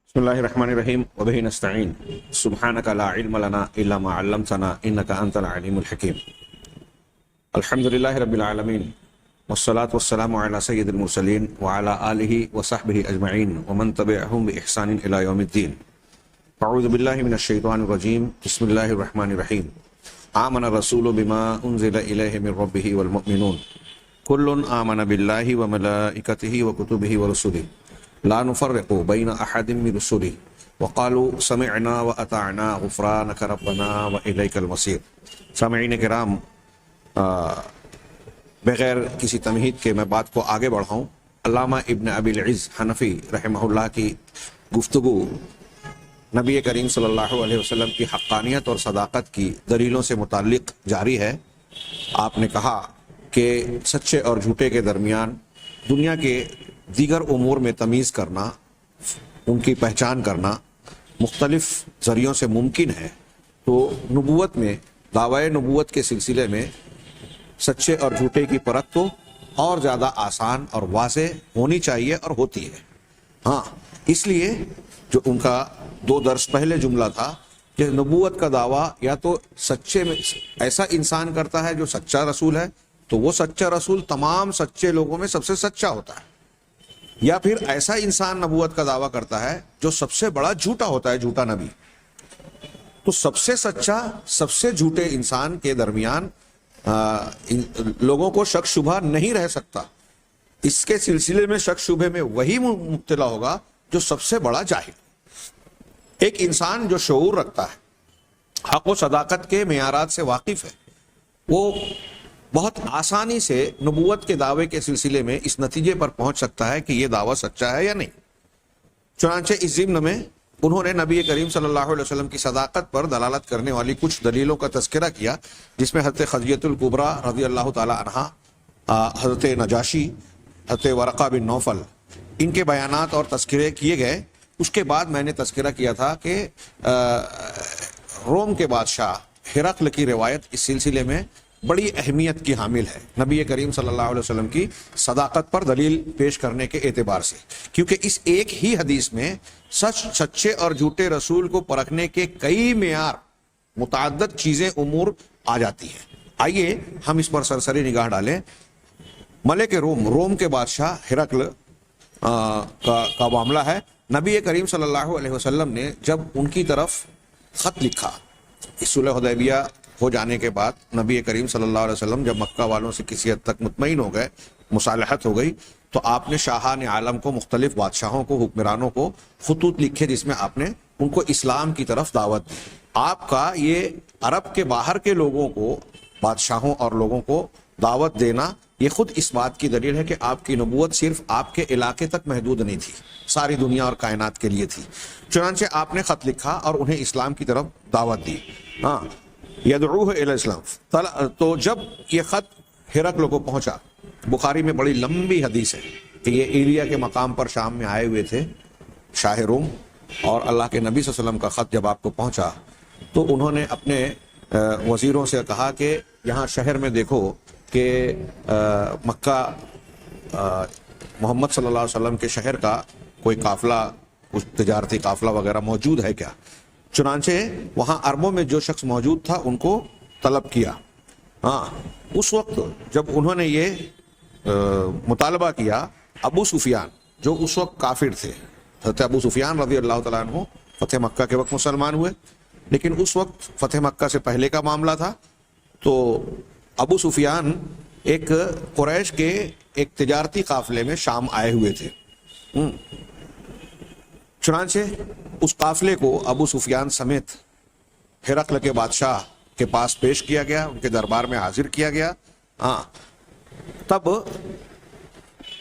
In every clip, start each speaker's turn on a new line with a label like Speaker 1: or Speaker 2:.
Speaker 1: بسم الله الرحمن الرحيم وبه نستعين سبحانك لا علم لنا إلا ما علمتنا إنك أنت العليم الحكيم. الحمد لله رب العالمين والصلاة والسلام على سيد المرسلين وعلى آله وصحبه أجمعين ومن تبعهم بإحسان إلى يوم الدين. أعوذ بالله من الشيطان الرجيم. بسم الله الرحمن الرحيم. آمن الرسول بما أنزل إليه من ربه والمؤمنون كل آمن بالله وملائكته وكتبه ورسله لا نفرق بين أحد من رسله وقالوا سمعنا وأطعنا غفرانك ربنا وإليك المصير. سامعین کرام، بغیر کسی تمہید کے میں بات کو آگے بڑھاؤں، علامہ ابن ابی العز حنفی رحمہ اللہ کی گفتگو نبی کریم صلی اللہ علیہ وسلم کی حقانیت اور صداقت کی دلیلوں سے متعلق جاری ہے۔ آپ نے کہا کہ سچے اور جھوٹے کے درمیان دنیا کے دیگر امور میں تمیز کرنا، ان کی پہچان کرنا مختلف ذریعوں سے ممکن ہے، تو نبوت میں، دعوی نبوت کے سلسلے میں سچے اور جھوٹے کی پرکھ تو اور زیادہ آسان اور واضح ہونی چاہیے اور ہوتی ہے۔ ہاں، اس لیے جو ان کا 2 درس پہلے جملہ تھا کہ نبوت کا دعویٰ یا تو سچے میں ایسا انسان کرتا ہے جو سچا رسول ہے، تو وہ سچا رسول تمام سچے لوگوں میں سب سے سچا ہوتا ہے، یا پھر ایسا انسان نبوت کا دعویٰ کرتا ہے جو سب سے بڑا جھوٹا ہوتا ہے، جھوٹا نبی۔ تو سب سے سچا، سب سے جھوٹے انسان کے درمیان لوگوں کو شک شبہ نہیں رہ سکتا۔ اس کے سلسلے میں شک شبہ میں وہی مبتلا ہوگا جو سب سے بڑا جاہل۔ ایک انسان جو شعور رکھتا ہے، حق و صداقت کے معیارات سے واقف ہے، وہ بہت آسانی سے نبوت کے دعوے کے سلسلے میں اس نتیجے پر پہنچ سکتا ہے کہ یہ دعویٰ سچا ہے یا نہیں۔ چنانچہ اس ضمن میں انہوں نے نبی کریم صلی اللہ علیہ وسلم کی صداقت پر دلالت کرنے والی کچھ دلیلوں کا تذکرہ کیا، جس میں حضرت خدیجہ الکبریٰ رضی اللہ تعالی عنہا، حضرت نجاشی، حضرت ورقہ بن نوفل، ان کے بیانات اور تذکرے کیے گئے۔ اس کے بعد میں نے تذکرہ کیا تھا کہ روم کے بادشاہ ہرقل کی روایت اس سلسلے میں بڑی اہمیت کی حامل ہے، نبی کریم صلی اللہ علیہ وسلم کی صداقت پر دلیل پیش کرنے کے اعتبار سے، کیونکہ اس ایک ہی حدیث میں سچے اور جھوٹے رسول کو پرکھنے کے کئی معیار، متعدد چیزیں، امور آ جاتی ہیں۔ آئیے ہم اس پر سرسری نگاہ ڈالیں۔ ملک روم کے بادشاہ ہرقل کا معاملہ ہے۔ نبی کریم صلی اللہ علیہ وسلم نے جب ان کی طرف خط لکھا، اس صلح حدیبیہ ہو جانے کے بعد نبی کریم صلی اللہ علیہ وسلم جب مکہ والوں سے کسی حد تک مطمئن ہو گئے، مصالحت ہو گئی، تو آپ نے شاہان عالم کو، مختلف بادشاہوں کو، حکمرانوں کو خطوط لکھے، جس میں آپ نے ان کو اسلام کی طرف دعوت دی۔ آپ کا یہ عرب کے باہر کے لوگوں کو، بادشاہوں اور لوگوں کو دعوت دینا، یہ خود اس بات کی دلیل ہے کہ آپ کی نبوت صرف آپ کے علاقے تک محدود نہیں تھی، ساری دنیا اور کائنات کے لیے تھی۔ چنانچہ آپ نے خط لکھا اور انہیں اسلام کی طرف دعوت دی، ہاں، یدعوہ الی الاسلام۔ تو جب یہ خط ہرقل کو پہنچا، بخاری میں بڑی لمبی حدیث ہے کہ یہ ایلیا کے مقام پر شام میں آئے ہوئے تھے شاہ روم، اور اللہ کے نبی صلی اللہ علیہ وسلم کا خط جب آپ کو پہنچا تو انہوں نے اپنے وزیروں سے کہا کہ یہاں شہر میں دیکھو کہ مکہ، محمد صلی اللہ علیہ وسلم کے شہر کا کوئی قافلہ، کچھ تجارتی قافلہ وغیرہ موجود ہے کیا؟ چنانچہ وہاں عربوں میں جو شخص موجود تھا ان کو طلب کیا۔ ہاں، اس وقت جب انہوں نے یہ مطالبہ کیا، ابو سفیان جو اس وقت کافر تھے، حضرت ابو سفیان رضی اللہ تعالیٰ عنہ فتح مکہ کے وقت مسلمان ہوئے، لیکن اس وقت فتح مکہ سے پہلے کا معاملہ تھا۔ تو ابو سفیان ایک قریش کے ایک تجارتی قافلے میں شام آئے ہوئے تھے۔ چنانچہ اس قافلے کو ابو سفیان سمیت ہرقل کے بادشاہ کے پاس پیش کیا گیا، ان کے دربار میں حاضر کیا گیا۔ ہاں، تب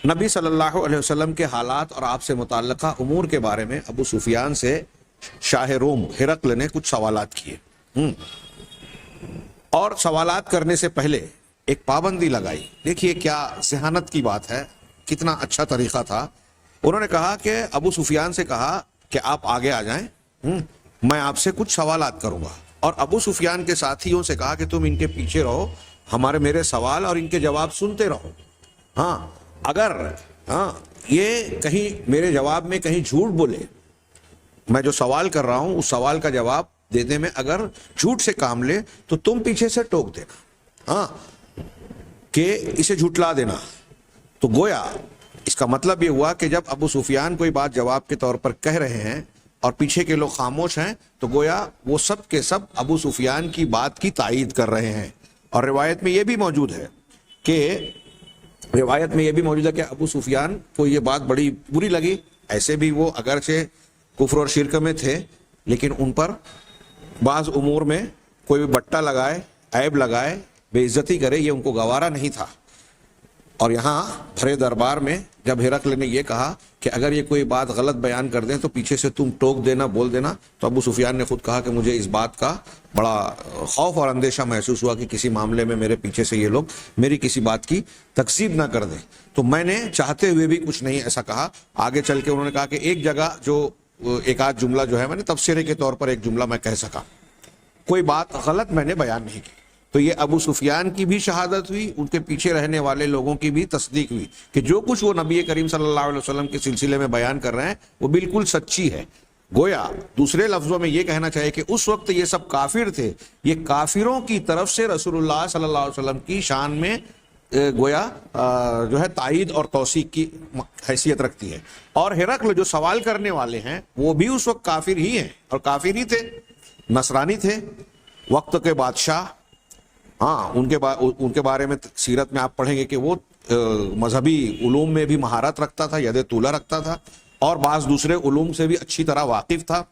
Speaker 1: نبی صلی اللہ علیہ وسلم کے حالات اور آپ سے متعلقہ امور کے بارے میں ابو سفیان سے شاہ روم ہرقل نے کچھ سوالات کیے، اور سوالات کرنے سے پہلے ایک پابندی لگائی۔ دیکھیے کیا ذہانت کی بات ہے، کتنا اچھا طریقہ تھا۔ انہوں نے کہا کہ ابو سفیان سے کہا کہ آپ آگے آ جائیں، میں آپ سے کچھ سوالات کروں گا، اور ابو سفیان کے ساتھیوں سے کہا کہ تم ان کے پیچھے رہو، میرے سوال اور ان کے جواب سنتے رہو۔ اگر یہ کہیں میرے جواب میں کہیں جھوٹ بولے میں جو سوال کر رہا ہوں اس سوال کا جواب دینے میں اگر جھوٹ سے کام لے تو تم پیچھے سے ٹوک دینا، ہاں، کہ اسے جھٹلا دینا۔ تو گویا اس کا مطلب یہ ہوا کہ جب ابو سفیان کوئی بات جواب کے طور پر کہہ رہے ہیں اور پیچھے کے لوگ خاموش ہیں تو گویا وہ سب کے سب ابو سفیان کی بات کی تائید کر رہے ہیں۔ اور روایت میں یہ بھی موجود ہے کہ ابو سفیان کو یہ بات بڑی بری لگی، ایسے بھی وہ اگرچہ کفر اور شرک میں تھے لیکن ان پر بعض امور میں کوئی بھی بٹا لگائے، عیب لگائے، بے عزتی کرے، یہ ان کو گوارا نہیں تھا۔ اور یہاں بھرے دربار میں جب ہرقل نے یہ کہا کہ اگر یہ کوئی بات غلط بیان کر دیں تو پیچھے سے تم ٹوک دینا، بول دینا، تو ابو سفیان نے خود کہا کہ مجھے اس بات کا بڑا خوف اور اندیشہ محسوس ہوا کہ کسی معاملے میں میرے پیچھے سے یہ لوگ میری کسی بات کی تکذیب نہ کر دیں، تو میں نے چاہتے ہوئے بھی کچھ نہیں ایسا کہا۔ آگے چل کے انہوں نے کہا کہ ایک جگہ جو ایک آدھ جملہ جو ہے میں نے تبصرے کے طور پر ایک جملہ میں کہہ سکا، کوئی بات غلط میں نے بیان نہیں کی۔ تو یہ ابو سفیان کی بھی شہادت ہوئی، ان کے پیچھے رہنے والے لوگوں کی بھی تصدیق ہوئی کہ جو کچھ وہ نبی کریم صلی اللہ علیہ وسلم کے سلسلے میں بیان کر رہے ہیں وہ بالکل سچی ہے۔ گویا دوسرے لفظوں میں یہ کہنا چاہیے کہ اس وقت یہ سب کافر تھے، یہ کافروں کی طرف سے رسول اللہ صلی اللہ علیہ وسلم کی شان میں گویا جو ہے تائید اور توثیق کی حیثیت رکھتی ہے۔ اور ہرقل جو سوال کرنے والے ہیں وہ بھی اس وقت کافر ہی ہیں، اور کافر ہی تھے، نصرانی تھے، وقت کے بادشاہ۔ ہاں، ان کے بارے میں سیرت میں آپ پڑھیں گے کہ وہ مذہبی علوم میں بھی مہارت رکھتا تھا، ید طولہ رکھتا تھا، اور بعض دوسرے علوم سے بھی اچھی طرح واقف تھا۔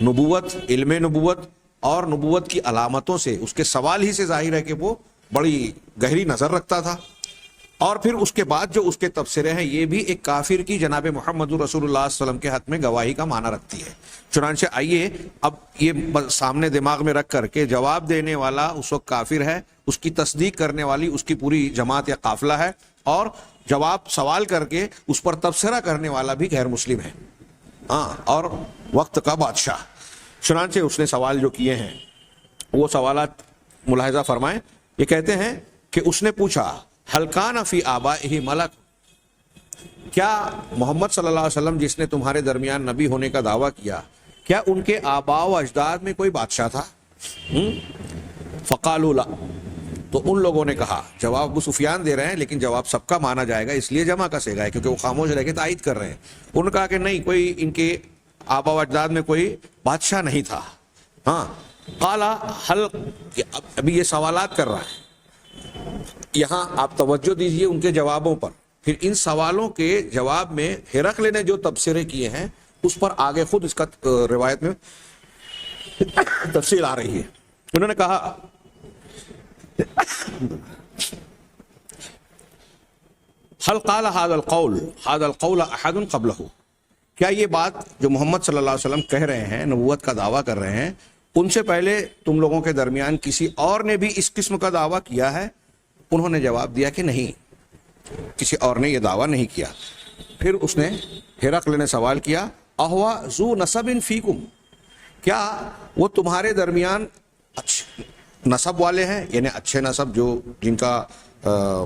Speaker 1: نبوت، علم نبوت اور نبوت کی علامتوں سے اس کے سوال ہی سے ظاہر ہے کہ وہ بڑی گہری نظر رکھتا تھا۔ اور پھر اس کے بعد جو اس کے تبصرے ہیں یہ بھی ایک کافر کی جناب محمد رسول اللہ صلی اللہ علیہ وسلم کے حق میں گواہی کا معنی رکھتی ہے۔ چنانچہ آئیے اب یہ سامنے دماغ میں رکھ کر کے جواب دینے والا اس وقت کافر ہے، اس کی تصدیق کرنے والی اس کی پوری جماعت یا قافلہ ہے، اور جواب سوال کر کے اس پر تبصرہ کرنے والا بھی غیر مسلم ہے، ہاں، اور وقت کا بادشاہ۔ چنانچہ اس نے سوال جو کیے ہیں وہ سوالات ملاحظہ فرمائیں۔ یہ کہتے ہیں کہ اس نے پوچھا ہل کان فی آبائہ ملک، کیا محمد صلی اللہ علیہ وسلم جس نے تمہارے درمیان نبی ہونے کا دعویٰ کیا، کیا ان کے آباء و اجداد میں کوئی بادشاہ تھا؟ فقالوا لا، تو ان لوگوں نے کہا، جواب ابو سفیان دے رہے ہیں لیکن جواب سب کا مانا جائے گا اس لیے جمع کا صیغہ ہے کیونکہ وہ خاموش رہ کے تائید کر رہے ہیں۔ انہوں نے کہا کہ نہیں، کوئی ان کے آباء و اجداد میں کوئی بادشاہ نہیں تھا۔ ہاں، قال حل، ابھی یہ سوالات کر رہا ہے، یہاں آپ توجہ دیجئے ان کے جوابوں پر، پھر ان سوالوں کے جواب میں ہرقل نے جو تبصرے کیے ہیں اس پر آگے خود اس کا روایت میں تفصیل آ رہی ہے۔ انہوں نے کہا هل قال هذا القول احد قبله، کیا یہ بات جو محمد صلی اللہ علیہ وسلم کہہ رہے ہیں، نبوت کا دعویٰ کر رہے ہیں، ان سے پہلے تم لوگوں کے درمیان کسی اور نے بھی اس قسم کا دعویٰ کیا ہے؟ انہوں نے جواب دیا کہ نہیں، کسی اور نے یہ دعویٰ نہیں کیا۔ پھر اس نے ہرقل نے سوال کیا اہوا ذو نسب فیکم، کیا وہ تمہارے درمیان اچھے نسب والے ہیں، یعنی اچھے نسب جو جن کا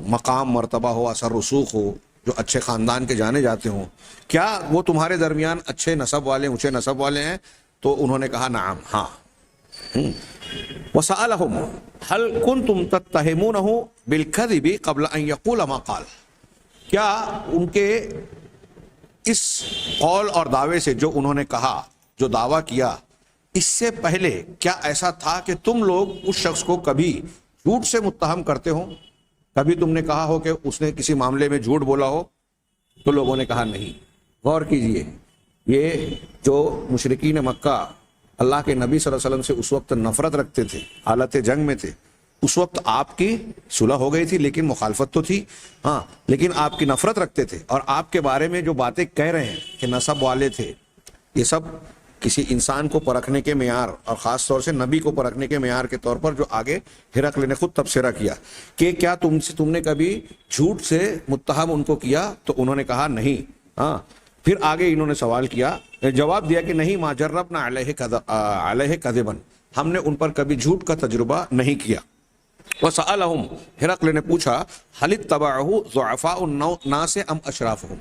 Speaker 1: مقام مرتبہ ہو، اثر رسوخ ہو، جو اچھے خاندان کے جانے جاتے ہوں، کیا وہ تمہارے درمیان اچھے نسب والے، اونچے نسب والے ہیں؟ تو انہوں نے کہا نعم، ہاں۔ وَسَأَلَهُمْ هَلْ كُنْتُمْ تَتَّهِمُونَهُ بِالْكَذِبِ قَبْلَ أَنْ يَقُولَ مَا قَالَ، کیا ان کے اس قول اور دعوے سے جو انہوں نے کہا، جو دعویٰ کیا، اس سے پہلے کیا ایسا تھا کہ تم لوگ اس شخص کو کبھی جھوٹ سے متہم کرتے ہو، کبھی تم نے کہا ہو کہ اس نے کسی معاملے میں جھوٹ بولا ہو؟ تو لوگوں نے کہا نہیں۔ غور کیجئے، یہ جو مشرکین مکہ اللہ کے نبی صلی اللہ علیہ وسلم سے اس وقت نفرت رکھتے تھے، حالت جنگ میں تھے، اس وقت آپ کی صلح ہو گئی تھی لیکن مخالفت تو تھی، ہاں، لیکن آپ کی نفرت رکھتے تھے، اور آپ کے بارے میں جو باتیں کہہ رہے ہیں کہ نسب والے تھے، یہ سب کسی انسان کو پرکھنے کے معیار، اور خاص طور سے نبی کو پرکھنے کے معیار کے طور پر جو آگے ہرقل نے خود تبصرہ کیا کہ کیا تم نے کبھی جھوٹ سے متہم ان کو کیا؟ تو انہوں نے کہا نہیں، ہاں۔ پھر آگے انہوں نے سوال کیا، جواب دیا کہ نہیں، ما جربنا علیہ کذبا، ہم نے ان پر کبھی جھوٹ کا تجربہ نہیں کیا۔ وسألهم، ہرقل نے پوچھا، هل اتبعه ضعفاء الناس ام اشرافهم،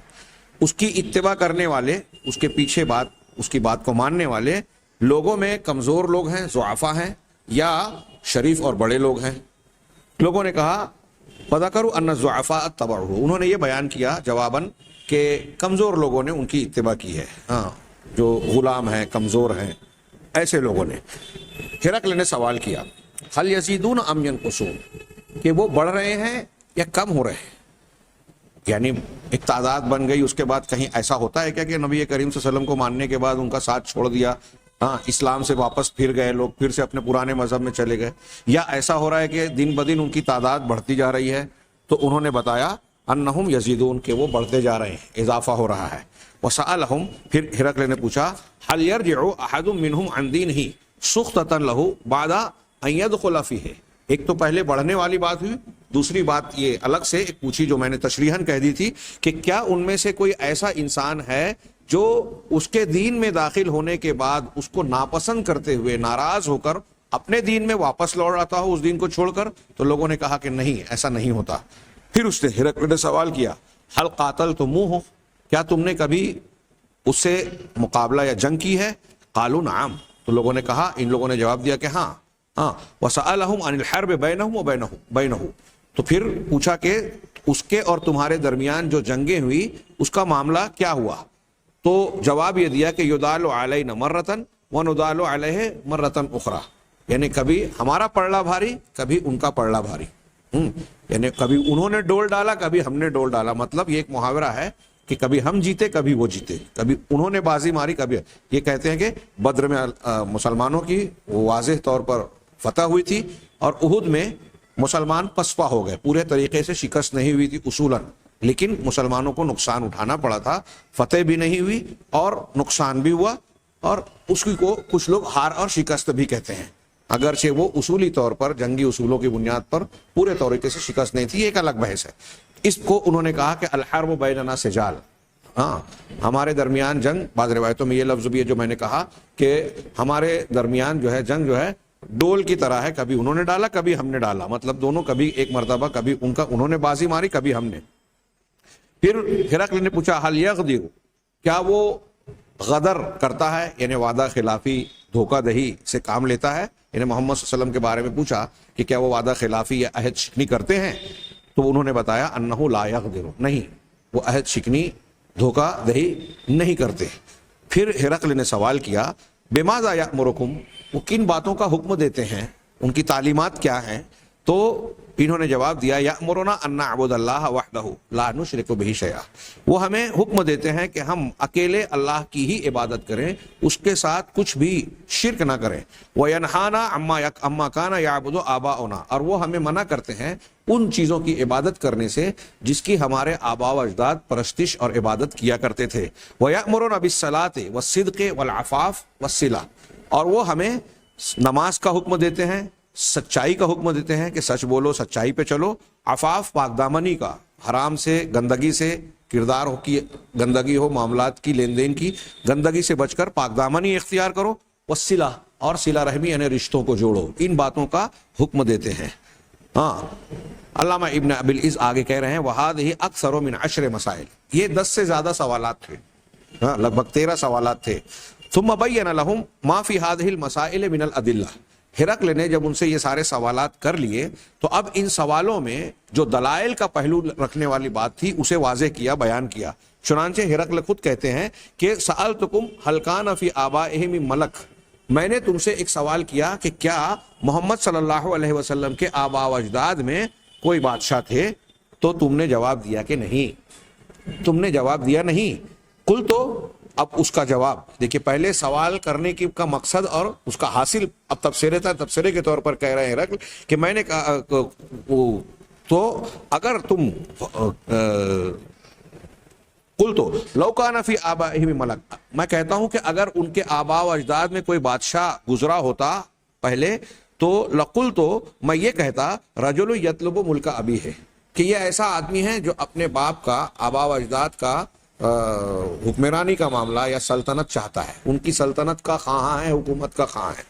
Speaker 1: اس کی اتباع کرنے والے، اس کے پیچھے بات اس کی بات کو ماننے والے لوگوں میں کمزور لوگ ہیں، ضعفاء ہیں، یا شریف اور بڑے لوگ ہیں؟ لوگوں نے کہا فذکروا ان الضعفاء اتبعوه، انہوں نے یہ بیان کیا جواباً کہ کمزور لوگوں نے ان کی اتباع کی ہے، ہاں جو غلام ہیں، کمزور ہیں، ایسے لوگوں نے۔ ہرقل نے سوال کیا هل یزیدون ام ینقصون، کہ وہ بڑھ رہے ہیں یا کم ہو رہے ہیں؟ یعنی ایک تعداد بن گئی، اس کے بعد کہیں ایسا ہوتا ہے کیا کہ نبی کریم صلی اللہ علیہ وسلم کو ماننے کے بعد ان کا ساتھ چھوڑ دیا، ہاں اسلام سے واپس پھر گئے لوگ، پھر سے اپنے پرانے مذہب میں چلے گئے، یا ایسا ہو رہا ہے کہ دن بدن ان کی تعداد بڑھتی جا رہی ہے؟ تو انہوں نے بتایا انہم یزیدون، کہ وہ بڑھتے جا رہے ہیں، اضافہ ہو رہا ہے۔ وسألہم، پھر ہرقل نے پوچھا هل يرجع احد منهم عن دینہ سخطۃ لہ بعد ان يدخل فیہ، ایک تو پہلے بڑھنے والی بات ہوئی، دوسری بات یہ الگ سے ایک پوچھی جو میں نے تشریحاً کہہ دی تھی کہ کیا ان میں سے کوئی ایسا انسان ہے جو اس کے دین میں داخل ہونے کے بعد اس کو ناپسند کرتے ہوئے، ناراض ہو کر اپنے دین میں واپس لوٹ آتا ہو اس دین کو چھوڑ کر؟ تو لوگوں نے کہا کہ نہیں، ایسا نہیں ہوتا۔ پھر اس نے ہرقل نے سوال کیا هل قاتلتموہ، کیا تم نے کبھی اس سے مقابلہ یا جنگ کی ہے؟ قالوا نعم، تو لوگوں نے کہا، ان لوگوں نے جواب دیا کہ ہاں۔ وسألہم عن الحرب بینہم وبینہ، تو پھر پوچھا کہ اس کے اور تمہارے درمیان جو جنگیں ہوئی اس کا معاملہ کیا ہوا؟ تو جواب یہ دیا کہ یدال علینا مرتن وندال علیہ مرتن اخرى، یعنی کبھی ہمارا پڑلا بھاری، کبھی ان کا پڑلا بھاری، یعنی کبھی انہوں نے ڈول ڈالا، کبھی ہم نے ڈول ڈالا۔ مطلب یہ ایک محاورہ ہے کہ کبھی ہم جیتے کبھی وہ جیتے، کبھی انہوں نے بازی ماری کبھی۔ یہ کہتے ہیں کہ بدر میں مسلمانوں کی واضح طور پر فتح ہوئی تھی، اور احد میں مسلمان پسپا ہو گئے، پورے طریقے سے شکست نہیں ہوئی تھی اصولاً، لیکن مسلمانوں کو نقصان اٹھانا پڑا تھا، فتح بھی نہیں ہوئی اور نقصان بھی ہوا، اور اس کو کچھ لوگ ہار اور شکست بھی کہتے ہیں، اگرچہ وہ اصولی طور پر جنگی اصولوں کی بنیاد پر پورے طریقے سے شکست نہیں تھی، ایک الگ بحث ہے۔ اس کو انہوں نے کہا کہ الحرب بیننا سجال، ہاں ہمارے درمیان جنگ، بعض روایتوں میں یہ لفظ بھی ہے جو میں نے کہا کہ ہمارے درمیان جو ہے جنگ جو ہے ڈول کی طرح ہے، کبھی انہوں نے ڈالا کبھی ہم نے ڈالا، مطلب دونوں کبھی ایک مرتبہ کبھی انہوں نے بازی ماری کبھی ہم نے۔ پھر ہرقل نے پوچھا هل یغدر، کیا وہ غدر کرتا ہے، یعنی وعدہ خلافی، دھوکہ دہی سے کام لیتا ہے؟ یعنی محمد صلی اللہ علیہ وسلم کے بارے میں پوچھا کہ کیا وہ وعدہ خلافی یا عہد شکنی کرتے ہیں؟ تو انہوں نے بتایا انہ لا یغدر، نہیں، وہ عہد شکنی، دھوکہ دہی نہیں کرتے۔ پھر ہرقل نے سوال کیا بماذا یأمرکم، وہ کن باتوں کا حکم دیتے ہیں، ان کی تعلیمات کیا ہیں؟ تو انہوں نے جواب دیا یأمرنا ان نعبد اللہ وحدہ لا نشرک بہ شیئا، وہ ہمیں حکم دیتے ہیں کہ ہم اکیلے اللہ کی ہی عبادت کریں، اس کے ساتھ کچھ بھی شرک نہ کریں۔ وینہانا عما کان یعبد آباؤنا، اور وہ ہمیں منع کرتے ہیں ان چیزوں کی عبادت کرنے سے جس کی ہمارے آباء و اجداد پرستش اور عبادت کیا کرتے تھے۔ ویأمرنا بالصلاۃ والصدق والعفاف والصلہ، اور وہ ہمیں نماز کا حکم دیتے ہیں، سچائی کا حکم دیتے ہیں کہ سچ بولو، سچائی پہ چلو، عفاف پاک دامنی کا، حرام سے، گندگی سے، کردار کی گندگی ہو، معاملات کی، لین دین کی گندگی سے بچ کر پاک دامنی اختیار کرو، والصلہ، اور صلہ رحمی یعنی رشتوں کو جوڑو، ان باتوں کا حکم دیتے ہیں۔ ہاں علامہ ابن ابی العز آگے کہہ رہے ہیں وَهَذِهِ أَكْثَرُ مِنْ 10 مسائل، یہ 10 سے زیادہ سوالات تھے، ہاں لگ بھگ 13 سوالات تھے۔ ثم بین لهم ما فی هذه المسائل من الادلہ، ہرقل نے جب ان سے یہ سارے سوالات کر لیے تو اب ان سوالوں میں جو دلائل کا پہلو رکھنے والی بات تھی اسے واضح کیا، بیان کیا۔ چنانچہ ہرقل خود کہتے ہیں کہ سألتکم هل کان فی آبائہم ملک، میں نے تم سے ایک سوال کیا کہ کیا محمد صلی اللہ علیہ وسلم کے آباء و اجداد میں کوئی بادشاہ تھے؟ تو تم نے جواب دیا کہ نہیں، تم نے جواب دیا نہیں۔ قل، تو اب اس کا جواب دیکھیے، پہلے سوال کرنے کی کا مقصد اور اس کا حاصل اب تبصرے تھا، تبصرے کے طور پر کہہ رہے ہیں ہرقل کہ میں نے کہا تو اگر تم قل تو لو کان فی آبائہم ملک، میں کہتا ہوں کہ اگر ان کے آباء و اجداد میں کوئی بادشاہ گزرا ہوتا پہلے تو لقل، تو میں یہ کہتا رجل یطلب ملک ابی ہے، کہ یہ ایسا آدمی ہے جو اپنے باپ کا، آباء و اجداد کا حکمرانی کا معاملہ یا سلطنت چاہتا ہے، ان کی سلطنت کا خواہاں ہے، حکومت کا خواہاں ہے۔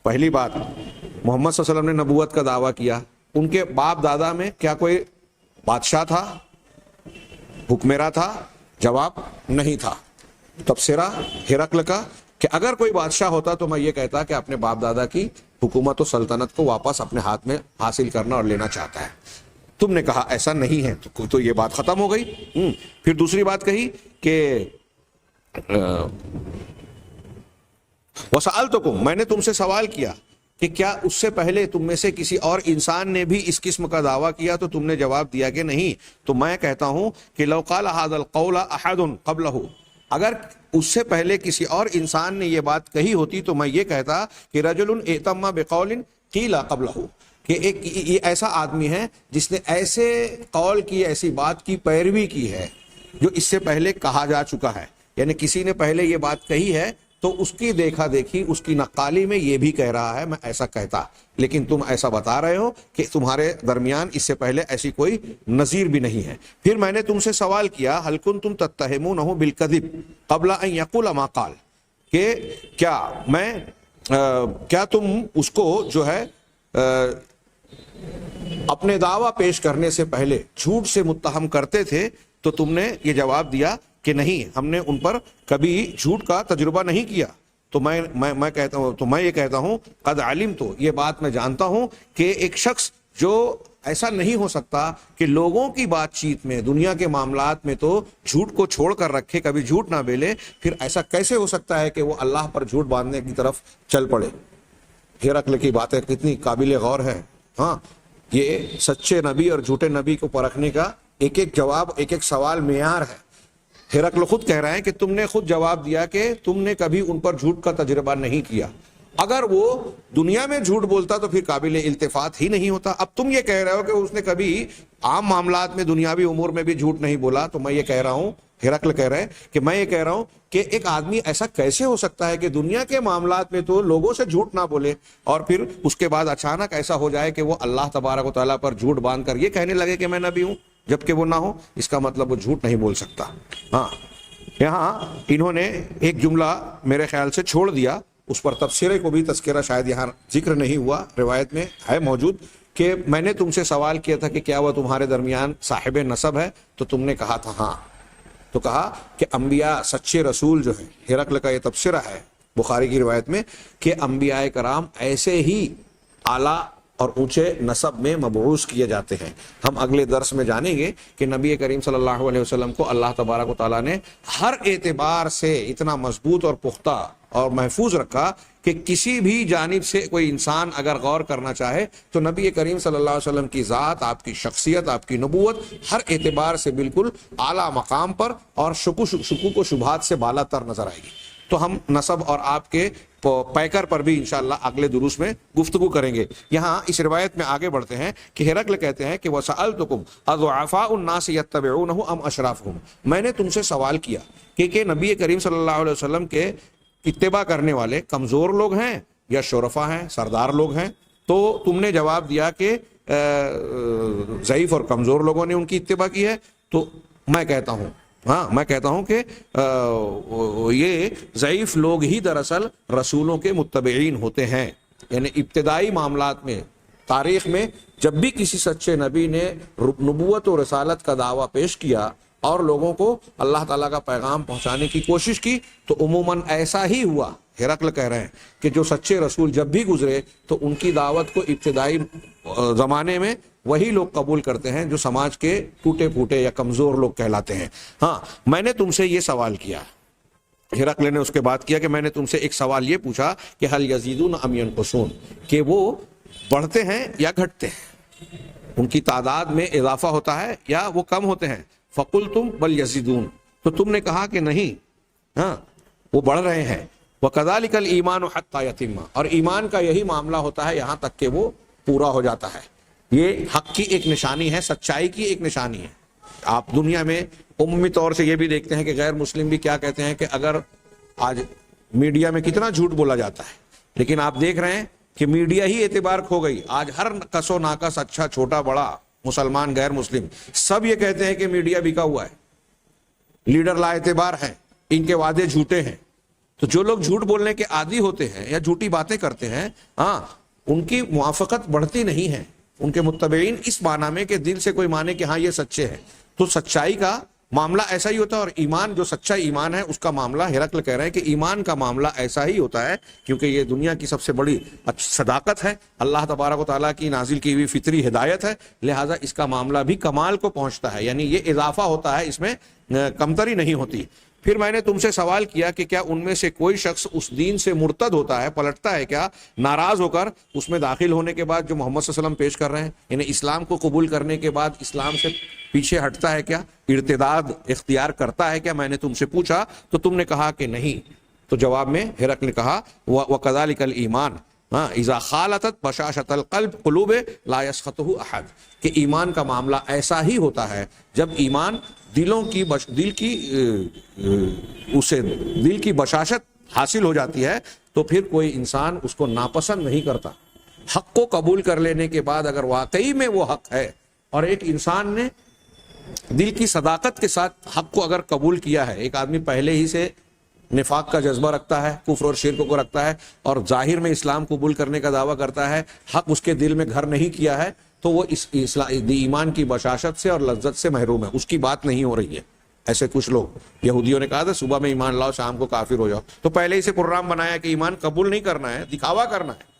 Speaker 1: پہلی بات، محمد صلی اللہ علیہ وسلم نے نبوت کا دعویٰ کیا، ان کے باپ دادا میں کیا کوئی بادشاہ تھا، حکمراں تھا؟ جواب نہیں تھا۔ تبصرہ ہرقل کا کہ اگر کوئی بادشاہ ہوتا تو میں یہ کہتا کہ اپنے باپ دادا کی حکومت و سلطنت کو واپس اپنے ہاتھ میں حاصل کرنا اور لینا چاہتا ہے. تم نے کہا ایسا نہیں ہے تو یہ بات ختم ہو گئی. پھر دوسری بات کہی کہ وَسَأَلْتُكُمْ، میں نے تم سے سوال کیا کہ کیا اس سے پہلے تم میں سے کسی اور انسان نے بھی اس قسم کا دعویٰ کیا تو تم نے جواب دیا کہ نہیں. تو میں کہتا ہوں کہ لو قال هذا القول احد قبلہ، اگر اس سے پہلے کسی اور انسان نے یہ بات کہی ہوتی تو میں یہ کہتا کہ رجل ائتم بقول قیل قبلہ، کہ یہ ایسا آدمی ہے جس نے ایسے قول کی، ایسی بات کی پیروی کی ہے جو اس سے پہلے کہا جا چکا ہے. یعنی کسی نے پہلے یہ بات کہی ہے تو اس کی دیکھا دیکھی، اس کی نقالی میں یہ بھی کہہ رہا ہے میں ایسا کہتا. لیکن تم ایسا بتا رہے ہو کہ تمہارے درمیان اس سے پہلے ایسی کوئی نظیر بھی نہیں ہے. پھر میں نے تم سے سوال کیا هل کنتم تتهمونه بالکذب قبل ان یقول ما قال، کہ کیا تم اس کو جو ہے اپنے دعویٰ پیش کرنے سے پہلے جھوٹ سے متہم کرتے تھے؟ تو تم نے یہ جواب دیا کہ نہیں، ہم نے ان پر کبھی جھوٹ کا تجربہ نہیں کیا. تو میں کہتا ہوں، تو میں یہ کہتا ہوں قد علمت، یہ بات میں جانتا ہوں کہ ایک شخص جو ایسا نہیں ہو سکتا کہ لوگوں کی بات چیت میں، دنیا کے معاملات میں تو جھوٹ کو چھوڑ کر رکھے، کبھی جھوٹ نہ بیلے، پھر ایسا کیسے ہو سکتا ہے کہ وہ اللہ پر جھوٹ باندھنے کی طرف چل پڑے. ہرقل کی باتیں کتنی قابل غور ہے. ہاں، یہ سچے نبی اور جھوٹے نبی کو پرکھنے کا ایک ایک جواب، ایک ایک سوال معیار ہے. ہرقل خود کہہ رہے ہیں کہ تم نے خود جواب دیا کہ تم نے کبھی ان پر جھوٹ کا تجربہ نہیں کیا. اگر وہ دنیا میں جھوٹ بولتا تو پھر قابل التفات ہی نہیں ہوتا. اب تم یہ کہہ رہے ہو کہ اس نے کبھی عام معاملات میں، دنیاوی امور میں بھی جھوٹ نہیں بولا. تو میں یہ کہہ رہا ہوں، ہرقل کہہ رہے ہیں کہ میں یہ کہہ رہا ہوں کہ ایک آدمی ایسا کیسے ہو سکتا ہے کہ دنیا کے معاملات میں تو لوگوں سے جھوٹ نہ بولے اور پھر اس کے بعد اچانک ایسا ہو جائے کہ وہ اللہ تبارک و تعالیٰ پر جھوٹ باندھ کر یہ کہنے لگے کہ میں نبی ہوں جبکہ وہ نہ ہو. اس کا مطلب وہ جھوٹ نہیں بول سکتا. ہاں، یہاں انہوں نے ایک جملہ میرے خیال سے چھوڑ دیا، اس پر تبصرے کو بھی تذکرہ شاید یہاں ذکر نہیں ہوا، روایت میں ہے موجود کہ میں نے تم سے سوال کیا تھا کہ کیا وہ تمہارے درمیان صاحب نسب ہے، تو تم نے کہا تھا ہاں. تو کہا کہ انبیاء، سچے رسول جو ہیں، ہرقل کا یہ تبصرہ ہے بخاری کی روایت میں کہ انبیاء کرام ایسے ہی اعلیٰ اور اونچے نسب میں مبعوث کیے جاتے ہیں. ہم اگلے درس میں جانیں گے کہ نبی کریم صلی اللہ علیہ وسلم کو اللہ تبارک و تعالیٰ نے ہر اعتبار سے اتنا مضبوط اور پختہ اور محفوظ رکھا کہ کسی بھی جانب سے کوئی انسان اگر غور کرنا چاہے تو نبی کریم صلی اللہ علیہ وسلم کی ذات، آپ کی شخصیت، آپ کی نبوت ہر اعتبار سے بالکل اعلیٰ مقام پر اور شکوک و شبہات سے بالا تر نظر آئے گی. تو ہم نسب اور آپ کے پیکر پر بھی انشاءاللہ اگلے دروس میں گفتگو کریں گے. یہاں اس روایت میں آگے بڑھتے ہیں کہ ہرقل کہتے ہیں کہ وَسَأَلْتُكُمْ أَضُعَفَاءُ النَّاسِ يَتَّبِعُونَهُ أَمْ أَشْرَافُهُمْ، میں نے تم سے سوال کیا کہ نبی کریم صلی اللہ علیہ وسلم کے اتباع کرنے والے کمزور لوگ ہیں یا شرفا ہیں، سردار لوگ ہیں. تو تم نے جواب دیا کہ ضعیف اور کمزور لوگوں نے ان کی اتباع کی ہے. تو میں کہتا ہوں کہ یہ ضعیف لوگ ہی دراصل رسولوں کے متبعین ہوتے ہیں. یعنی ابتدائی معاملات میں، تاریخ میں جب بھی کسی سچے نبی نے نبوت و رسالت کا دعویٰ پیش کیا اور لوگوں کو اللہ تعالیٰ کا پیغام پہنچانے کی کوشش کی تو عموماً ایسا ہی ہوا. ہرقل کہہ رہے ہیں کہ جو سچے رسول جب بھی گزرے تو ان کی دعوت کو ابتدائی زمانے میں وہی لوگ قبول کرتے ہیں جو سماج کے ٹوٹے پھوٹے یا کمزور لوگ کہلاتے ہیں. ہاں، میں نے تم سے یہ سوال کیا، ہرقل نے اس کے بعد کیا کہ میں نے تم سے ایک سوال یہ پوچھا کہ هل یزیدون ام ینقصون، کہ وہ بڑھتے ہیں یا گھٹتے ہیں، ان کی تعداد میں اضافہ ہوتا ہے یا وہ کم ہوتے ہیں. فقلتم بل یزیدون، تو تم نے کہا کہ نہیں، ہاں وہ بڑھ رہے ہیں. وَكَذَلِكَ الْإِيمَانُ حَتَّى يَتِمَّ، اور ایمان کا یہی معاملہ ہوتا ہے یہاں تک کہ وہ پورا ہو جاتا ہے. یہ حق کی ایک نشانی ہے، سچائی کی ایک نشانی ہے. آپ دنیا میں عمومی طور سے یہ بھی دیکھتے ہیں کہ غیر مسلم بھی کیا کہتے ہیں کہ اگر آج میڈیا میں کتنا جھوٹ بولا جاتا ہے، لیکن آپ دیکھ رہے ہیں کہ میڈیا ہی اعتبار کھو گئی. آج ہر کس و ناکس، اچھا چھوٹا بڑا، مسلمان غیر مسلم، سب یہ کہتے ہیں کہ میڈیا بکا ہوا ہے، لیڈر لا اعتبار ہیں، ان کے وعدے جھوٹے ہیں. تو جو لوگ جھوٹ بولنے کے عادی ہوتے ہیں یا جھوٹی باتیں کرتے ہیں، ہاں ان کی موافقت بڑھتی نہیں ہے. ان کے متبعین اس معنی میں کہ دل سے کوئی مانے کہ ہاں یہ سچے ہیں. تو سچائی کا معاملہ ایسا ہی ہوتا ہے. اور ایمان جو سچا ایمان ہے اس کا معاملہ ہرقل کہہ رہے ہیں کہ ایمان کا معاملہ ایسا ہی ہوتا ہے کیونکہ یہ دنیا کی سب سے بڑی صداقت ہے, اللہ تبارک و تعالیٰ کی نازل کی ہوئی فطری ہدایت ہے, لہٰذا اس کا معاملہ بھی کمال کو پہنچتا ہے, یعنی یہ اضافہ ہوتا ہے, اس میں کمتری نہیں ہوتی. پھر میں نے تم سے سوال کیا کہ کیا ان میں سے کوئی شخص اس دین سے مرتد ہوتا ہے, پلٹتا ہے کیا, ناراض ہو کر اس میں داخل ہونے کے بعد جو محمد صلی اللہ علیہ وسلم پیش کر رہے ہیں, یعنی اسلام کو قبول کرنے کے بعد اسلام سے پیچھے ہٹتا ہے کیا, ارتداد اختیار کرتا ہے کیا؟ میں نے تم سے پوچھا تو تم نے کہا کہ نہیں. تو جواب میں ہرقل نے کہا وَكَذَلِكَ الْإِيمَانُ اذا خالطت بشاشت القلب قلوب لا يسخطه احد, کہ ایمان کا معاملہ ایسا ہی ہوتا ہے جب ایمان دل کی بشاشت حاصل ہو جاتی ہے تو پھر کوئی انسان اس کو ناپسند نہیں کرتا. حق کو قبول کر لینے کے بعد اگر واقعی میں وہ حق ہے اور ایک انسان نے دل کی صداقت کے ساتھ حق کو اگر قبول کیا ہے, ایک آدمی پہلے ہی سے نفاق کا جذبہ رکھتا ہے, کفر اور شرک کو رکھتا ہے اور ظاہر میں اسلام قبول کرنے کا دعویٰ کرتا ہے, حق اس کے دل میں گھر نہیں کیا ہے, تو وہ اس ایمان کی بشاشت سے اور لذت سے محروم ہے, اس کی بات نہیں ہو رہی ہے. ایسے کچھ لوگ یہودیوں نے کہا تھا صبح میں ایمان لاؤ شام کو کافر ہو جاؤ, تو پہلے ہی سے پروگرام بنایا کہ ایمان قبول نہیں کرنا ہے, دکھاوا کرنا ہے,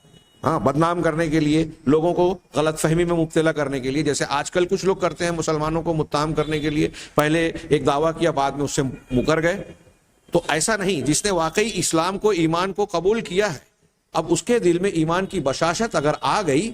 Speaker 1: ہاں, بدنام کرنے کے لیے, لوگوں کو غلط فہمی میں مبتلا کرنے کے لیے, جیسے آج کل کچھ لوگ کرتے ہیں مسلمانوں کو متہم کرنے کے لیے, پہلے ایک دعویٰ کیا بعد میں اس سے مکر گئے. تو ایسا نہیں, جس نے واقعی اسلام کو ایمان کو قبول کیا ہے, اب اس کے دل میں ایمان کی بشاشت اگر آ گئی,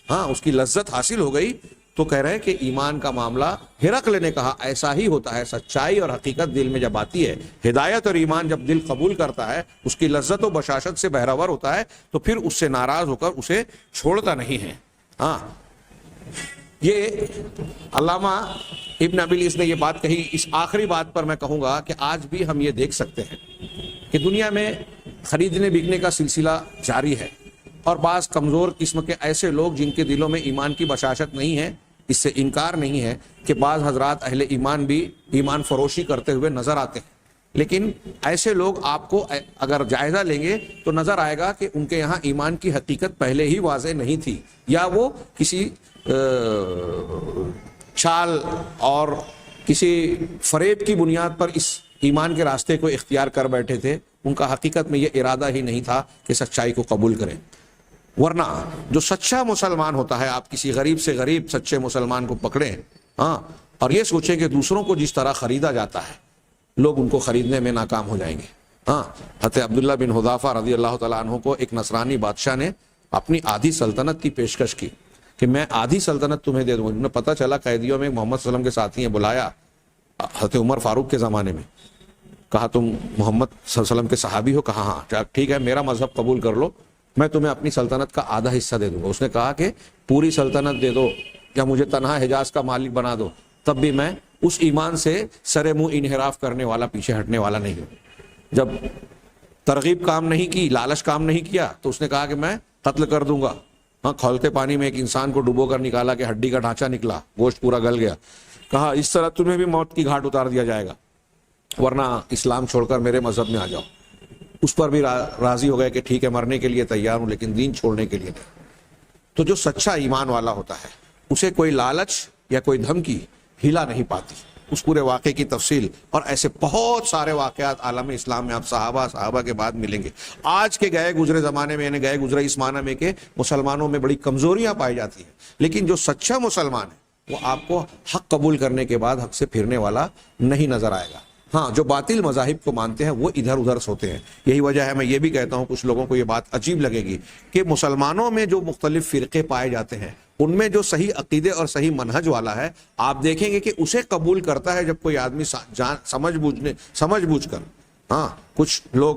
Speaker 1: ہاں, اس کی لذت حاصل ہو گئی, تو کہہ رہے ہیں کہ ایمان کا معاملہ ہرقل نے کہا ایسا ہی ہوتا ہے. سچائی اور حقیقت دل میں جب آتی ہے, ہدایت اور ایمان جب دل قبول کرتا ہے, اس کی لذت و بشاشت سے بہرور ہوتا ہے, تو پھر اس سے ناراض ہو کر اسے چھوڑتا نہیں ہے. ہاں, یہ علامہ ابن ابی العز نے یہ بات کہی. اس آخری بات پر میں کہوں گا کہ آج بھی ہم یہ دیکھ سکتے ہیں کہ دنیا میں خریدنے بکنے کا سلسلہ جاری ہے, اور بعض کمزور قسم کے ایسے لوگ جن کے دلوں میں ایمان کی بشاشت نہیں ہے, اس سے انکار نہیں ہے کہ بعض حضرات اہل ایمان بھی ایمان فروشی کرتے ہوئے نظر آتے ہیں, لیکن ایسے لوگ آپ کو اگر جائزہ لیں گے تو نظر آئے گا کہ ان کے یہاں ایمان کی حقیقت پہلے ہی واضح نہیں تھی, یا وہ کسی چھال اور کسی فریب کی بنیاد پر اس ایمان کے راستے کو اختیار کر بیٹھے تھے. ان کا حقیقت میں یہ ارادہ ہی نہیں تھا کہ سچائی کو قبول کریں. ورنہ جو سچا مسلمان ہوتا ہے, آپ کسی غریب سے غریب سچے مسلمان کو پکڑیں, ہاں, اور یہ سوچیں کہ دوسروں کو جس طرح خریدا جاتا ہے, لوگ ان کو خریدنے میں ناکام ہو جائیں گے. ہاں, حضرت عبداللہ بن حذافہ رضی اللہ تعالیٰ عنہ کو ایک نصرانی بادشاہ نے اپنی آدھی سلطنت کی پیشکش کی کہ میں آدھی سلطنت تمہیں دے دوں گا. انہیں پتہ چلا قیدیوں میں محمد صلی اللہ علیہ وسلم کے ساتھی ہیں, بلایا حضرت عمر فاروق کے زمانے میں, کہا تم محمد صلی اللہ علیہ وسلم کے صحابی ہو؟ کہا ہاں. ٹھیک ہے, میرا مذہب قبول کر لو, میں تمہیں اپنی سلطنت کا آدھا حصہ دے دوں گا. اس نے کہا کہ پوری سلطنت دے دو یا مجھے تنہا حجاز کا مالک بنا دو, تب بھی میں اس ایمان سے سر منہ انحراف کرنے والا, پیچھے ہٹنے والا نہیں ہوں. جب ترغیب کام نہیں کی, لالچ کام نہیں کیا, تو اس نے کہا کہ میں قتل کر دوں گا. ہاں, کھولتے پانی میں ایک انسان کو ڈبو کر نکالا کہ ہڈی کا ڈھانچہ نکلا, گوشت پورا گل گیا. کہا اس طرح تمہیں بھی موت کی گھاٹ اتار دیا جائے گا, ورنہ اسلام چھوڑ کر میرے مذہب میں آ جاؤ. اس پر بھی راضی ہو گئے کہ ٹھیک ہے, مرنے کے لیے تیار ہوں لیکن دین چھوڑنے کے لیے نہیں. تو جو سچا ایمان والا ہوتا ہے اسے کوئی لالچ یا کوئی دھمکی ہلا نہیں پاتی. اس پورے واقعے کی تفصیل اور ایسے بہت سارے واقعات عالم اسلام میں آپ صحابہ کے بعد ملیں گے. آج کے گئے گزرے زمانے میں, یعنی گئے گزرے اس معنی میں کہ مسلمانوں میں بڑی کمزوریاں پائی جاتی ہیں, لیکن جو سچا مسلمان ہے وہ آپ کو حق قبول کرنے کے بعد حق سے پھرنے والا نہیں نظر آئے گا. ہاں, جو باطل مذاہب کو مانتے ہیں وہ ادھر ادھر سوتے ہیں. یہی وجہ ہے, میں یہ بھی کہتا ہوں, کچھ لوگوں کو یہ بات عجیب لگے گی کہ مسلمانوں میں جو مختلف فرقے پائے جاتے ہیں ان میں جو صحیح عقیدے اور صحیح منہج والا ہے, آپ دیکھیں گے کہ اسے قبول کرتا ہے جب کوئی آدمی سمجھ بوجھ کر. ہاں, کچھ لوگ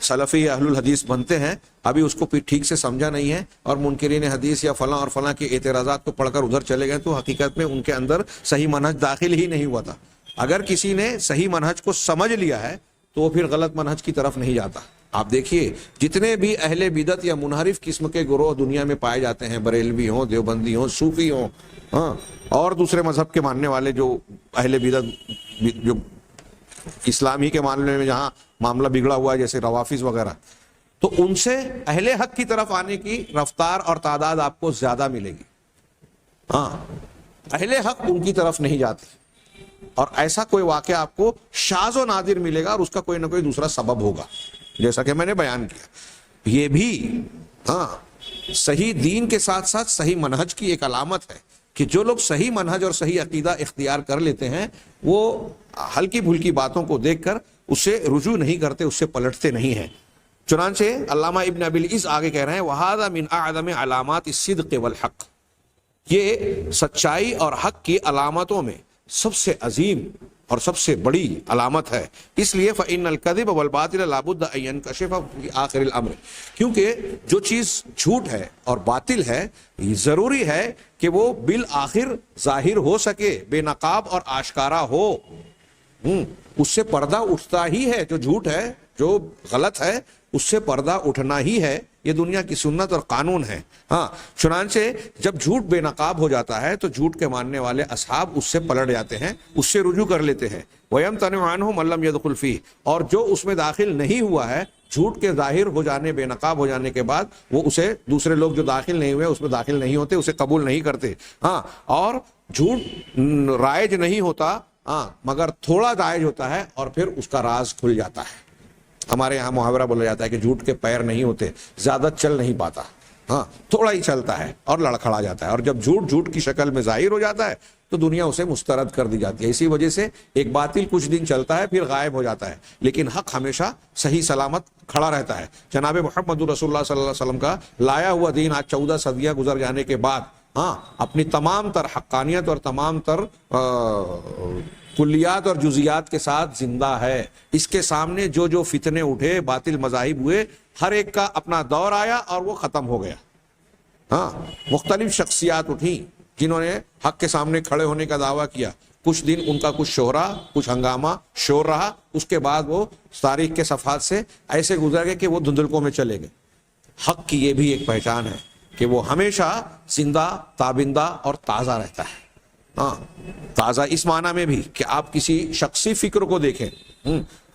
Speaker 1: سلفی اہل الحدیث بنتے ہیں, ابھی اس کو ٹھیک سے سمجھا نہیں ہے, اور منکرین حدیث یا فلاں اور فلاں کے اعتراضات کو پڑھ کر ادھر چلے گئے, تو حقیقت میں ان کے اندر صحیح منہج داخل ہی نہیں ہوا تھا. اگر کسی نے صحیح منہج کو سمجھ لیا ہے تو وہ پھر غلط منہج کی طرف نہیں جاتا. آپ دیکھیے جتنے بھی اہل بدعت یا منحرف قسم کے گروہ دنیا میں پائے جاتے ہیں, بریلوی ہوں, دیوبندی ہوں, صوفی ہوں, ہاں, اور دوسرے مذہب کے ماننے والے جو اہل بدعت جو اسلامی کے معاملے میں جہاں معاملہ بگڑا ہوا ہے جیسے روافظ وغیرہ, تو ان سے اہل حق کی طرف آنے کی رفتار اور تعداد آپ کو زیادہ ملے گی. ہاں, اہل حق ان کی طرف نہیں جاتے. اور ایسا کوئی واقعہ آپ کو شاذ و نادر ملے گا اور اس کا کوئی نہ کوئی دوسرا سبب ہوگا، جیسا کہ میں نے بیان کیا۔ یہ بھی صحیح دین کے ساتھ ساتھ صحیح منہج کی ایک علامت ہے کہ جو لوگ صحیح منہج اور صحیح عقیدہ اختیار کر لیتے ہیں وہ ہلکی بھلکی باتوں کو دیکھ کر اس سے رجوع نہیں کرتے، اس سے پلٹتے نہیں ہیں۔ چنانچہ علامہ ابن ابی العز آگے کہہ رہے ہیں وَهَذَا مِنْ أَعْظَمِ عَلَامَاتِ الصِّدْقِ وَالْحَقِّ، یہ سچائی اور حق کی علامتوں میں سب سے عظیم اور سب سے بڑی علامت ہے۔ اس لیے فإن الكذب والباطل لا بد ان ينكشف في آخر الامر، کیونکہ جو چیز جھوٹ ہے اور باطل ہے ضروری ہے کہ وہ بالآخر ظاہر ہو سکے، بے نقاب اور آشکارا ہو۔ اس سے پردہ اٹھتا ہی ہے، جو جھوٹ ہے جو غلط ہے اس سے پردہ اٹھنا ہی ہے، یہ دنیا کی سنت اور قانون ہے۔ چنانچہ جب جھوٹ بے نقاب ہو جاتا ہے تو جھوٹ کے ماننے والے اصحاب اس سے پلٹ جاتے ہیں، اس سے رجوع کر لیتے ہیں۔ وَيَمْتَنِعُ عَنْهُ مَن لَّمْ يَدْخُلْ فِيهِ، اور جو اس میں داخل نہیں ہوا ہے، جھوٹ کے ظاہر ہو جانے، بے نقاب ہو جانے کے بعد وہ اسے، دوسرے لوگ جو داخل نہیں ہوئے اس میں داخل نہیں ہوتے، اسے قبول نہیں کرتے۔ اور جھوٹ رائج نہیں ہوتا مگر تھوڑا رائج ہوتا ہے اور پھر اس کا راز کھل جاتا ہے۔ ہمارے یہاں محاورہ بولا جاتا ہے کہ جھوٹ کے پیر نہیں ہوتے، زیادہ چل نہیں پاتا، تھوڑا ہی چلتا ہے اور لڑکھڑا جاتا ہے، اور جب جھوٹ کی شکل میں ظاہر ہو جاتا ہے تو دنیا اسے مسترد کر دی جاتی ہے۔ اسی وجہ سے ایک باطل کچھ دن چلتا ہے پھر غائب ہو جاتا ہے، لیکن حق ہمیشہ صحیح سلامت کھڑا رہتا ہے۔ جناب محمد رسول اللہ صلی اللہ علیہ وسلم کا لایا ہوا دین آج 14 صدیاں گزر جانے کے بعد اپنی تمام تر حقانیت اور تمام تر کلیات اور جزیات کے ساتھ زندہ ہے۔ اس کے سامنے جو جو فتنے اٹھے، باطل مذاہب ہوئے، ہر ایک کا اپنا دور آیا اور وہ ختم ہو گیا۔ مختلف شخصیات اٹھیں جنہوں نے حق کے سامنے کھڑے ہونے کا دعویٰ کیا، کچھ دن ان کا کچھ شہرہ، کچھ ہنگامہ شور رہا، اس کے بعد وہ تاریخ کے صفحات سے ایسے گزر گئے کہ وہ دھندلکوں میں چلے گئے۔ حق کی یہ بھی ایک پہچان ہے کہ وہ ہمیشہ زندہ، تابندہ اور تازہ رہتا ہے۔ تازہ اس معنی میں بھی کہ آپ کسی شخصی فکر کو دیکھیں،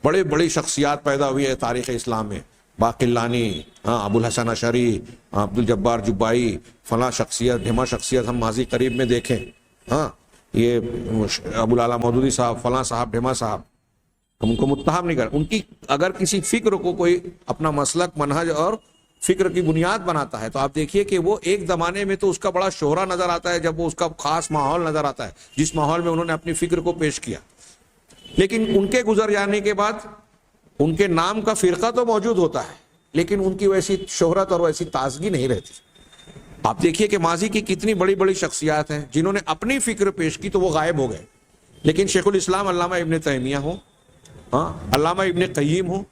Speaker 1: بڑے بڑی شخصیات پیدا ہوئی ہے تاریخ اسلام میں، باقلانی، ابو الحسن اشعری، عبد الجبار جبائی، فلاں شخصیت، ڈھیما شخصیت ہم ماضی قریب میں دیکھیں، یہ ابو العلا مودودی صاحب، فلاں صاحب، ڈھیما صاحب، ہم ان کو متہم نہیں کر، ان کی اگر کسی فکر کو کوئی اپنا مسلک، منہج اور فکر کی بنیاد بناتا ہے تو آپ دیکھیے کہ وہ ایک زمانے میں تو اس کا بڑا شہرہ نظر آتا ہے جب وہ اس کا خاص ماحول نظر آتا ہے جس ماحول میں انہوں نے اپنی فکر کو پیش کیا، لیکن ان کے گزر جانے کے بعد ان کے نام کا فرقہ تو موجود ہوتا ہے لیکن ان کی ویسی شہرت اور ویسی تازگی نہیں رہتی۔ آپ دیکھیے کہ ماضی کی کتنی بڑی بڑی شخصیات ہیں جنہوں نے اپنی فکر پیش کی تو وہ غائب ہو گئے، لیکن شیخ الاسلام علامہ ابن تیمیہ ہوں، علامہ ابن قیم ہوں،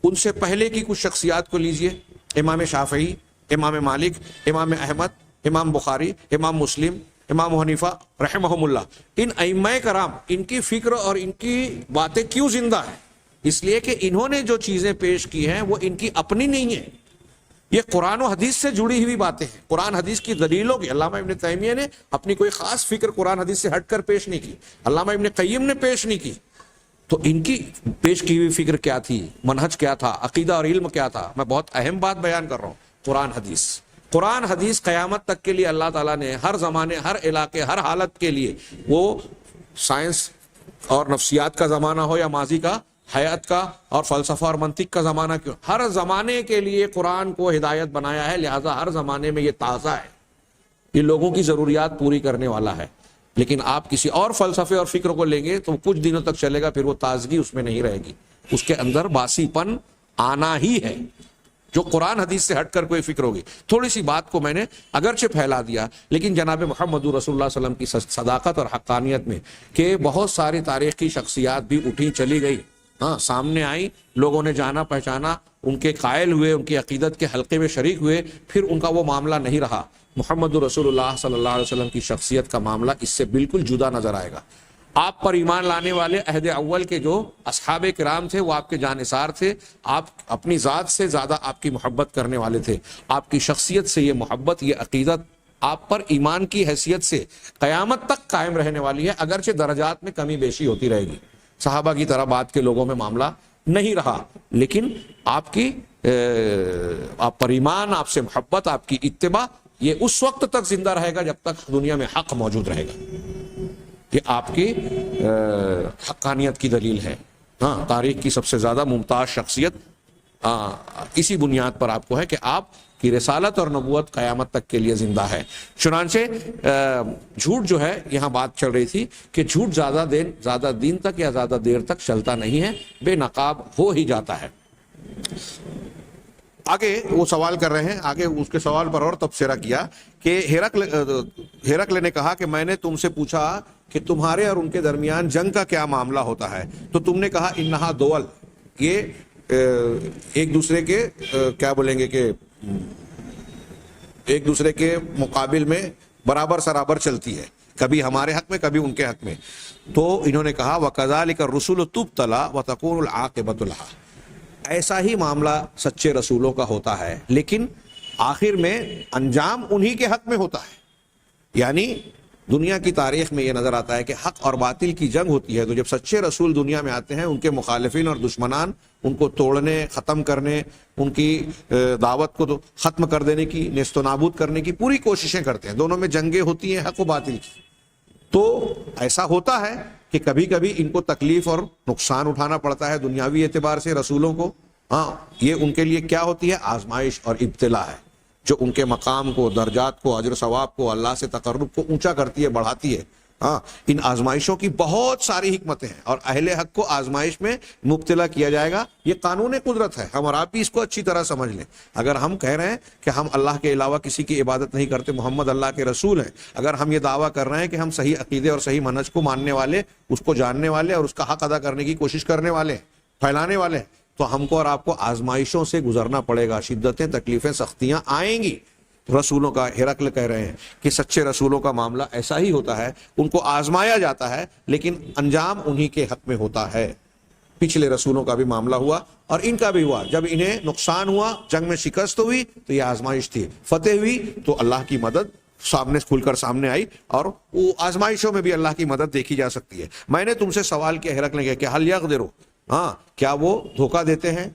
Speaker 1: ان سے پہلے کی کچھ شخصیات کو لیجئے، امام شافعی، امام مالک، امام احمد، امام بخاری، امام مسلم، امام حنیفہ رحمہم اللہ، ان ائمہ کرام، ان کی فکر اور ان کی باتیں کیوں زندہ ہیں؟ اس لیے کہ انہوں نے جو چیزیں پیش کی ہیں وہ ان کی اپنی نہیں ہیں، یہ قرآن و حدیث سے جڑی ہوئی باتیں ہیں، قرآن حدیث کی دلیلوں کی۔ علامہ ابن تیمیہ نے اپنی کوئی خاص فکر قرآن حدیث سے ہٹ کر پیش نہیں کی، علامہ ابن قیم نے پیش نہیں کی، تو ان کی پیش کی ہوئی فکر کیا تھی، منہج کیا تھا، عقیدہ اور علم کیا تھا؟ میں بہت اہم بات بیان کر رہا ہوں، قرآن حدیث قیامت تک کے لیے اللہ تعالیٰ نے ہر زمانے، ہر علاقے، ہر حالت کے لیے، وہ سائنس اور نفسیات کا زمانہ ہو یا ماضی کا، حیات کا اور فلسفہ اور منطق کا زمانہ کیوں، ہر زمانے کے لیے قرآن کو ہدایت بنایا ہے، لہذا ہر زمانے میں یہ تازہ ہے، یہ لوگوں کی ضروریات پوری کرنے والا ہے۔ لیکن آپ کسی اور فلسفے اور فکر کو لیں گے تو کچھ دنوں تک چلے گا، پھر وہ تازگی اس میں نہیں رہے گی، اس کے اندر باسی پن آنا ہی ہے، جو قرآن حدیث سے ہٹ کر کوئی فکر ہوگی۔ تھوڑی سی بات کو میں نے اگرچہ پھیلا دیا، لیکن جناب محمد رسول اللہ صلی اللہ علیہ وسلم کی صداقت اور حقانیت میں کہ بہت ساری تاریخی شخصیات بھی اٹھی چلی گئی، سامنے آئی، لوگوں نے جانا پہچانا، ان کے قائل ہوئے، ان کی عقیدت کے حلقے میں شریک ہوئے، پھر ان کا وہ معاملہ نہیں رہا۔ محمد رسول اللہ صلی اللہ علیہ وسلم کی شخصیت کا معاملہ اس سے بالکل جدا نظر آئے گا۔ آپ پر ایمان لانے والے عہد اول کے جو اصحاب کرام تھے وہ آپ کے جانثار تھے، آپ اپنی ذات سے زیادہ آپ کی محبت کرنے والے تھے، آپ کی شخصیت سے یہ محبت، یہ عقیدت آپ پر ایمان کی حیثیت سے قیامت تک قائم رہنے والی ہے، اگرچہ درجات میں کمی بیشی ہوتی رہے گی، صحابہ کی طرح بعد کے لوگوں میں معاملہ نہیں رہا، لیکن آپ پر ایمان، آپ سے محبت، آپ کی اتباع، یہ اس وقت تک زندہ رہے گا جب تک دنیا میں حق موجود رہے گا۔ یہ آپ کی حقانیت کی دلیل ہے. ہاں، تاریخ کی سب سے زیادہ ممتاز شخصیت اسی بنیاد پر آپ کو ہے کہ آپ کی رسالت اور نبوت قیامت تک کے لیے زندہ ہے. چنانچہ جھوٹ جو ہے، یہاں بات چل رہی تھی کہ جھوٹ زیادہ دن تک یا زیادہ دیر تک چلتا نہیں ہے، بے نقاب ہو ہی جاتا ہے. آگے وہ سوال کر رہے ہیں، آگے اس کے سوال پر اور تبصرہ کیا کہ ہرقل نے کہا کہ میں نے تم سے پوچھا کہ تمہارے اور ان کے درمیان جنگ کا کیا معاملہ ہوتا ہے، تو تم نے کہا انہا دول، یہ ایک دوسرے کے کیا بولیں گے کہ ایک دوسرے کے مقابل میں برابر سرابر چلتی ہے، کبھی ہمارے حق میں کبھی ان کے حق میں. تو انہوں نے کہا وَكَذَلِكَ الرُّسُلُ تُبْتَلَى وَتَكُونُ الْعَاقِبَةُ لَهَا، ایسا ہی معاملہ سچے رسولوں کا ہوتا ہے، لیکن آخر میں انجام انہی کے حق میں ہوتا ہے. یعنی دنیا کی تاریخ میں یہ نظر آتا ہے کہ حق اور باطل کی جنگ ہوتی ہے، تو جب سچے رسول دنیا میں آتے ہیں، ان کے مخالفین اور دشمنان ان کو توڑنے، ختم کرنے، ان کی دعوت کو ختم کر دینے کی، نیست و نابود کرنے کی پوری کوششیں کرتے ہیں. دونوں میں جنگیں ہوتی ہیں حق و باطل کی. تو ایسا ہوتا ہے کہ کبھی کبھی ان کو تکلیف اور نقصان اٹھانا پڑتا ہے دنیاوی اعتبار سے رسولوں کو. ہاں، یہ ان کے لیے کیا ہوتی ہے؟ آزمائش اور ابتلا ہے، جو ان کے مقام کو، درجات کو، اجر ثواب کو، اللہ سے تقرب کو اونچا کرتی ہے، بڑھاتی ہے. ہاں، ان آزمائشوں کی بہت ساری حکمتیں ہیں، اور اہل حق کو آزمائش میں مبتلا کیا جائے گا، یہ قانون قدرت ہے. ہم اور آپ بھی اس کو اچھی طرح سمجھ لیں. اگر ہم کہہ رہے ہیں کہ ہم اللہ کے علاوہ کسی کی عبادت نہیں کرتے، محمد اللہ کے رسول ہیں، اگر ہم یہ دعویٰ کر رہے ہیں کہ ہم صحیح عقیدے اور صحیح منہج کو ماننے والے، اس کو جاننے والے اور اس کا حق ادا کرنے کی کوشش کرنے والے، پھیلانے والے، تو ہم کو اور آپ کو آزمائشوں سے گزرنا پڑے گا. شدتیں، تکلیفیں، سختیاں آئیں گی. رسولوں کا، ہرقل کہہ رہے ہیں کہ سچے رسولوں کا معاملہ ایسا ہی ہوتا ہے، ان کو آزمایا جاتا ہے، لیکن انجام انہی کے حق میں ہوتا ہے. پچھلے رسولوں کا بھی معاملہ ہوا اور ان کا بھی ہوا. جب انہیں نقصان ہوا، جنگ میں شکست ہوئی، تو یہ آزمائش تھی. فتح ہوئی تو اللہ کی مدد سامنے کھل کر سامنے آئی، اور وہ آزمائشوں میں بھی اللہ کی مدد دیکھی جا سکتی ہے. میں نے تم سے سوال کیا، ہرقل نے کہا کہ حل یغدروا، ہاں، کیا وہ دھوکہ دیتے ہیں،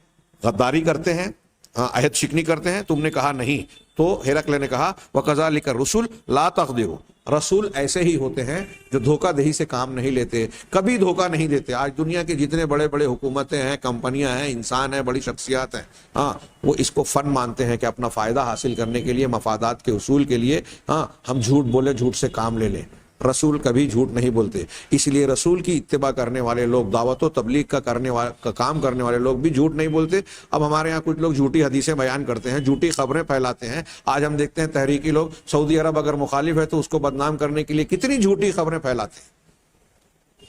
Speaker 1: غداری کرتے ہیں، عہد شکنی کرتے ہیں؟ تم نے کہا نہیں. تو ہرقل نے کہا وَكَذَلِكَ الرُّسُلُ لَا تَغْدِرُوا، رسول ایسے ہی ہوتے ہیں جو دھوکہ دہی سے کام نہیں لیتے، کبھی دھوکہ نہیں دیتے. آج دنیا کے جتنے بڑے بڑے حکومتیں ہیں، کمپنیاں ہیں، انسان ہیں، بڑی شخصیات ہیں، ہاں، وہ اس کو فن مانتے ہیں کہ اپنا فائدہ حاصل کرنے کے لیے، مفادات کے حصول کے لیے، ہاں، ہم جھوٹ بولے، جھوٹ سے کام لے لیں. رسول کبھی جھوٹ نہیں بولتے. اس لیے رسول کی اتباع کرنے والے لوگ، دعوت و تبلیغ کا کام کرنے والے لوگ بھی جھوٹ نہیں بولتے. اب ہمارے ہاں کچھ لوگ جھوٹی حدیثیں بیان کرتے ہیں، جھوٹی خبریں پھیلاتے ہیں. آج ہم دیکھتے ہیں تحریکی لوگ، سعودی عرب اگر مخالف ہے تو اس کو بدنام کرنے کے لیے کتنی جھوٹی خبریں پھیلاتے ہیں،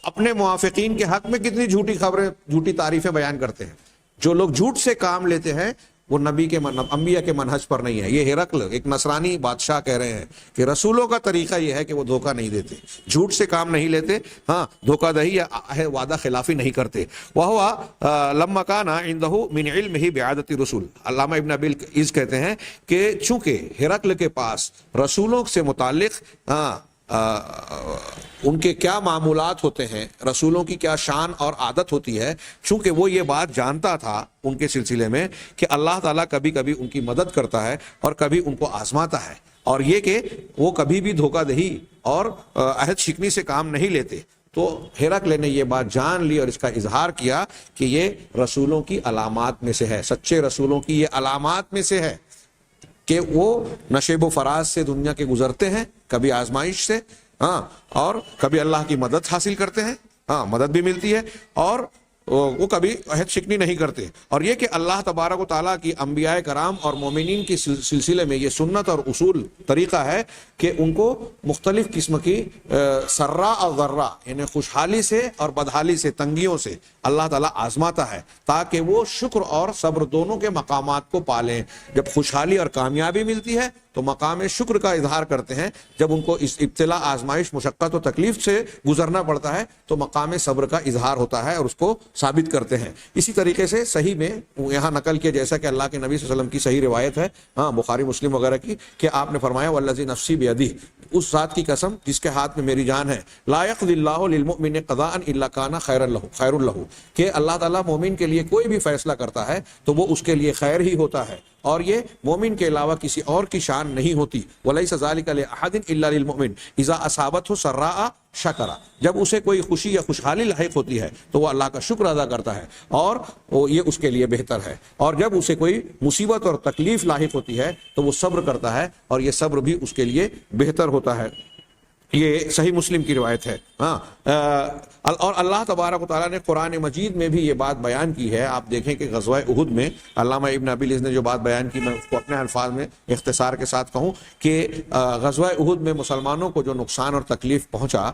Speaker 1: اپنے موافقین کے حق میں کتنی جھوٹی خبریں، جھوٹی تعریفیں بیان کرتے ہیں. جو لوگ جھوٹ سے کام لیتے ہیں وہ نبی کے انبیاء کے منہج پر نہیں ہے. یہ ہرقل ایک نصرانی بادشاہ کہہ رہے ہیں کہ رسولوں کا طریقہ یہ ہے کہ وہ دھوکہ نہیں دیتے، جھوٹ سے کام نہیں لیتے، ہاں، دھوکہ دہی یا وعدہ خلافی نہیں کرتے. وَهُوَ لَمَّا كَانَ عِندَهُ مِنْ عِلْمِهِ بِعَادَةِ الرُّسُلِ، علامہ ابن ابی العز کہتے ہیں کہ چونکہ ہرقل کے پاس رسولوں سے متعلق ان کے کیا معمولات ہوتے ہیں، رسولوں کی کیا شان اور عادت ہوتی ہے، چونکہ وہ یہ بات جانتا تھا ان کے سلسلے میں کہ اللہ تعالیٰ کبھی کبھی ان کی مدد کرتا ہے اور کبھی ان کو آزماتا ہے، اور یہ کہ وہ کبھی بھی دھوکہ دہی اور عہد شکنی سے کام نہیں لیتے. تو ہرقل نے یہ بات جان لی اور اس کا اظہار کیا کہ یہ رسولوں کی علامات میں سے ہے، سچے رسولوں کی یہ علامات میں سے ہے کہ وہ نشیب و فراز سے دنیا کے گزرتے ہیں، کبھی آزمائش سے، ہاں، اور کبھی اللہ کی مدد حاصل کرتے ہیں، ہاں، مدد بھی ملتی ہے، اور وہ کبھی عہد شکنی نہیں کرتے. اور یہ کہ اللہ تبارک و تعالیٰ کی انبیاء کرام اور مومنین کے سلسلے میں یہ سنت اور اصول طریقہ ہے کہ ان کو مختلف قسم کی سرا اور ضرا، یعنی خوشحالی سے اور بدحالی سے، تنگیوں سے اللہ تعالیٰ آزماتا ہے تاکہ وہ شکر اور صبر دونوں کے مقامات کو پالیں. جب خوشحالی اور کامیابی ملتی ہے تو مقام شکر کا اظہار کرتے ہیں، جب ان کو اس ابتلا، آزمائش، مشقت و تکلیف سے گزرنا پڑتا ہے تو مقام صبر کا اظہار ہوتا ہے اور اس کو ثابت کرتے ہیں. اسی طریقے سے صحیح میں یہاں نقل کیا، جیسا کہ اللہ کے نبی صلی اللہ علیہ وسلم کی صحیح روایت ہے، ہاں، بخاری مسلم وغیرہ کی، کہ آپ نے فرمایا والذی نفسی بیدہ، اس ذات کی قسم جس کے ہاتھ میں میری جان ہے، لا یقضی اللہ للمؤمن قضاء الا کان خیر لہ، کہ اللہ تعالیٰ مومن کے لیے کوئی بھی فیصلہ کرتا ہے تو وہ اس کے لیے خیر ہی ہوتا ہے، اور یہ مومن کے علاوہ کسی اور کی شان نہیں ہوتی. وَلَيْسَ ذَلِكَ لِأَحَدٍ إِلَّا لِلْمُؤْمِنِ إِذَا أَصَابَتْهُ سَرَّاء شکرا، جب اسے کوئی خوشی یا خوشحالی لاحق ہوتی ہے تو وہ اللہ کا شکر ادا کرتا ہے اور یہ اس کے لیے بہتر ہے، اور جب اسے کوئی مصیبت اور تکلیف لاحق ہوتی ہے تو وہ صبر کرتا ہے اور یہ صبر بھی اس کے لیے بہتر ہوتا ہے۔ یہ صحیح مسلم کی روایت ہے۔ ہاں، اور اللہ تبارک و تعالیٰ نے قرآن مجید میں بھی یہ بات بیان کی ہے۔ آپ دیکھیں کہ غزوہ احد میں علامہ ابن ابی العز نے جو بات بیان کی، میں اس کو اپنے الفاظ میں اختصار کے ساتھ کہوں کہ غزوہ احد میں مسلمانوں کو جو نقصان اور تکلیف پہنچا،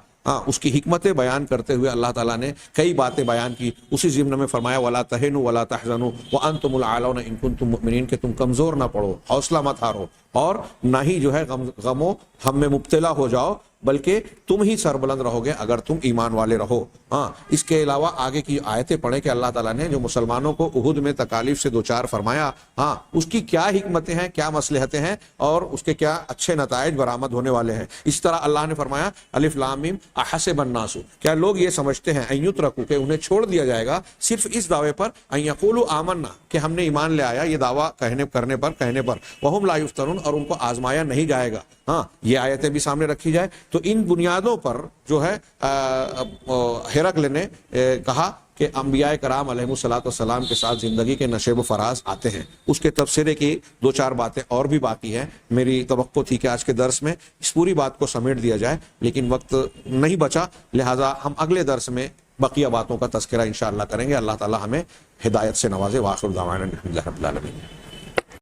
Speaker 1: اس کی حکمتیں بیان کرتے ہوئے اللہ تعالیٰ نے کئی باتیں بیان کی۔ اسی ضمن میں فرمایا وَلَا تَهِنُوا وَلَا تَحْزَنُوا وَأَنْتُمُ الْأَعْلَوْنَ إِن كُنتُم مُؤْمِنِينَ، کہ تم کمزور نہ پڑو، حوصلہ مت ہارو، اور نہ ہی جو ہے غم و ہم میں مبتلا ہو جاؤ، بلکہ تم ہی سربلند رہو گے اگر تم ایمان والے رہو۔ ہاں، اس کے علاوہ آگے کی آیتیں پڑھیں کہ اللہ تعالیٰ نے جو مسلمانوں کو احد میں تکالیف سے دوچار فرمایا، ہاں، اس کی کیا حکمتیں ہیں، کیا مصلحتیں ہیں، اور اس کے کیا اچھے نتائج برآمد ہونے والے ہیں۔ اس طرح اللہ نے فرمایا الف لام میم احسب الناس، کیا لوگ یہ سمجھتے ہیں ان یترکوا، کہ انہیں چھوڑ دیا جائے گا صرف اس دعوے پر ان یقولوا آمنا، کہ ہم نے ایمان لے آیا، یہ دعویٰ کرنے پر وہم لا یفتنون، اور ان کو آزمایا نہیں جائے گا۔ ہاں، یہ آیتیں بھی سامنے رکھی جائے تو ان بنیادوں پر جو ہے ہرقل نے کہا کہ انبیاء کرام علیہ الصلوۃ والسلام کے ساتھ زندگی کے نشیب و فراز آتے ہیں۔ اس کے تبصرے کی دو چار باتیں اور بھی باقی ہیں۔ میری توقع تھی کہ آج کے درس میں اس پوری بات کو سمیٹ دیا جائے، لیکن وقت نہیں بچا، لہٰذا ہم اگلے درس میں بقیہ باتوں کا تذکرہ انشاءاللہ کریں گے۔ اللہ تعالی ہمیں ہدایت سے نوازے۔ وآخر دعوانا الحمد للہ رب العالمین۔